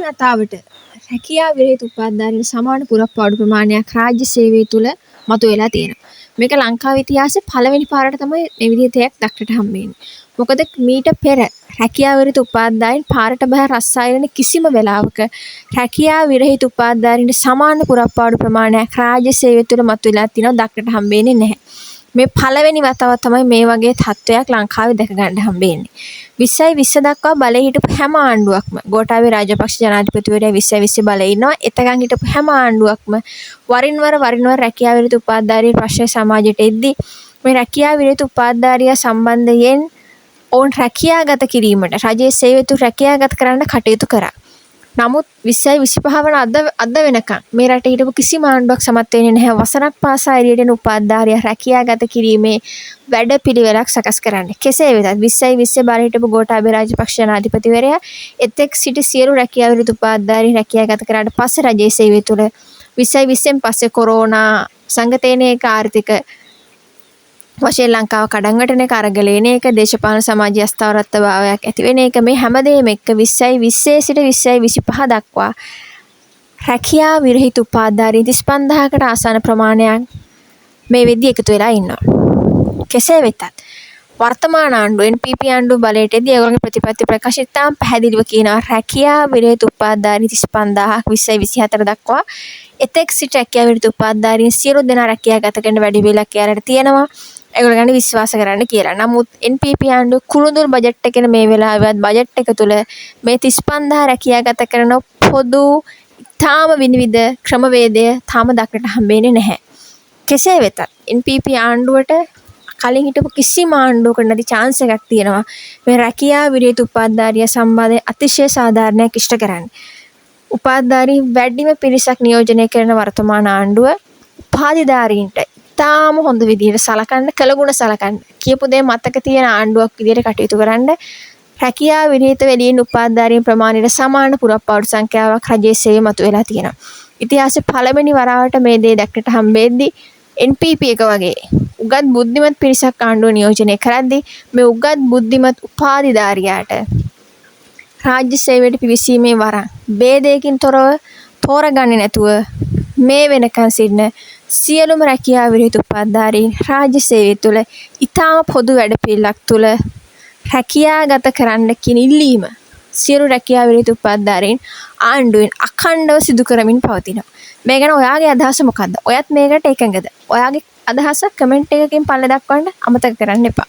වතාවට රැකියා විරහිත උපාධිධාරීන් සමාන පුරප්පාඩු ප්‍රමාණයක් රාජ්‍ය සේවය තුළ මතුවලා තියෙනවා. මේක ලංකාවේ ඉතිහාසයේ පළවෙනි පාරට තමයි මේ විදිහේ දෙයක් දක්නට හම්බෙන්නේ. මොකද මීට පෙර රැකියා විරහිත උපාධිධාරීන් පාරට බහ රස්සායන කිසිම වෙලාවක රැකියා විරහිත උපාධිධාරීන්ට සමාන පුරප්පාඩු ප්‍රමාණයක් රාජ්‍ය සේවය තුළ මතුවලා තියෙනවා දක්නට හම්බෙන්නේ නැහැ. මේ පළවෙනි වතාව තමයි මේ වගේ තත්ත්වයක් ලංකාවේ දැක ගන්න හම්බෙන්නේ. 2020 දක්වා බලේ හිටපු හැම ආණ්ඩුවක්ම ගෝඨාභය රාජපක්ෂ ජනාධිපතිවරයා 2020 බලේ ඉන්නවා. එතකන් හිටපු හැම ආණ්ඩුවක්ම වරින් වර රැකියා විරහිත උපාධිධාරී ප්‍රශ්න සමාජයට එද්දී මේ රැකියා විරහිත උපාධිධාරියා සම්බන්ධයෙන් ඔවුන් රැකියාගත කිරීමට රජයේ සේවය තුළ රැකියාගත කරන්න කටයුතු කරා. නමුත් 2025 වන අද වෙනකන් මේ රටේ හිටපු කිසිම ආණ්ඩුවක් සමත් වෙන්නේ නැහැ වසරක් පාසා එළියට එන උපාධිධාරියා රැකියාගත කිරීමේ වැඩපිළිවෙලක් සකස් කරන්න. කෙසේ වෙතත් 2020 බාර හිටපු ගෝඨාභය රාජපක්ෂ ජනාධිපතිවරයා එතෙක් සිටි සියලු රැකියා විරහිත උපාධිධාරීන් රැකියාගත කරාට පස්සේ රජයේ සේවය තුළ 2020න් පස්සේ කොරෝනා සංගතේනේක ආර්ථික වශයෙන් ලංකාව කඩන් වැටෙන එක අරගලේන එක දේශපාලන සමාජීය අස්ථාවරත්වභාවයක් ඇති වෙන එක මේ හැමදේම එක්ක 2020 සිට 2025 දක්වා රැකියා විරහිත උපාධිධාරීන් 35000කට ආසන්න ප්‍රමාණයක් මේ වෙද්දී එකතු වෙලා ඉන්නවා. කෙසේ වෙතත් වර්තමාන ආණ්ඩුව NPP ආණ්ඩුව බලයට එදී ඒගොල්ලන්ගේ ප්‍රතිපත්ති ප්‍රකාශිතාම් පැහැදිලිව කියනවා රැකියා විරහිත උපාධිධාරීන් 35000ක් 2024 දක්වා එතෙක් සිට රැකියා විරහිත උපාධිධාරීන් සියලු දෙනා රැකියාගත කරන්න වැඩි වේලක් යාලට තියෙනවා. ඒගොල්ලෝ ගැන විශ්වාස කරන්න කියලා. නමුත් NPP ආණ්ඩුව කුළුඳුල් බජට් එකේ මේ වෙලාවෙවත් බජට් එක තුල මේ 35000 රැකියාගත කරන පොදු තාම විනිවිද ක්‍රමවේදය තාම දක්නට හම්බෙන්නේ නැහැ. කෙසේ වෙතත් NPP ආණ්ඩුවට කලින් හිටපු කිසිම ආණ්ඩුවකට නැති chance එකක් තියෙනවා මේ රැකියා විරහිත උපාධිධාරියා සම්බන්ධයෙන් අතිශය සාධාරණයක් ඉෂ්ට කරන්න. උපාධිධාරී වැඩිම පිරිසක් නියෝජනය කරන වර්තමාන ආණ්ඩුව උපාධිධාරීන්ට තාම හොඳ විදිහට සලකන්න කළගුණ සලකන්න කියපු දේ මතක තියෙන ආණ්ඩුවක් විදිහට කටයුතු කරන්න රැකියා විරහිත වෙලින් උපාධිධාරීන් ප්‍රමාණයට සමාන පුරප්පාඩු සංඛ්‍යාවක් රජයේ සේවය මතුවලා තියෙනවා. ඉතිහාසයේ පළවෙනි වරාවට මේ දේ දැක්කට හම්බෙද්දී NPP එක වගේ උගත් බුද්ධිමත් පිරිසක් ආණ්ඩුව නියෝජනය කරද්දී මේ උගත් බුද්ධිමත් උපාධිධාරියාට රාජ්‍ය සේවයට පිවිසීමේ වරන් ભેදයකින් තොරව තෝරගන්නේ නැතුව මේ වෙනකන් සිටින සියලුම රැකියා විරහිත උපාධිධාරීන් රාජ්‍ය සේවය තුළ ඊටාම පොදු වැඩපිළිවෙලක් තුළ රැකියාගත කරන්න කියන ඉල්ලීම සියලු රැකියා විරහිත උපාධිධාරීන් ආණ්ඩුවෙන් අඛණ්ඩව සිදු කරමින් පවතිනවා. මේ ගැන ඔයාගේ අදහස මොකද්ද? ඔයත් මේකට එකඟද? ඔයාගේ අදහස කමෙන්ට් එකකින් පල්ල දක්වන්න අමතක කරන්න එපා.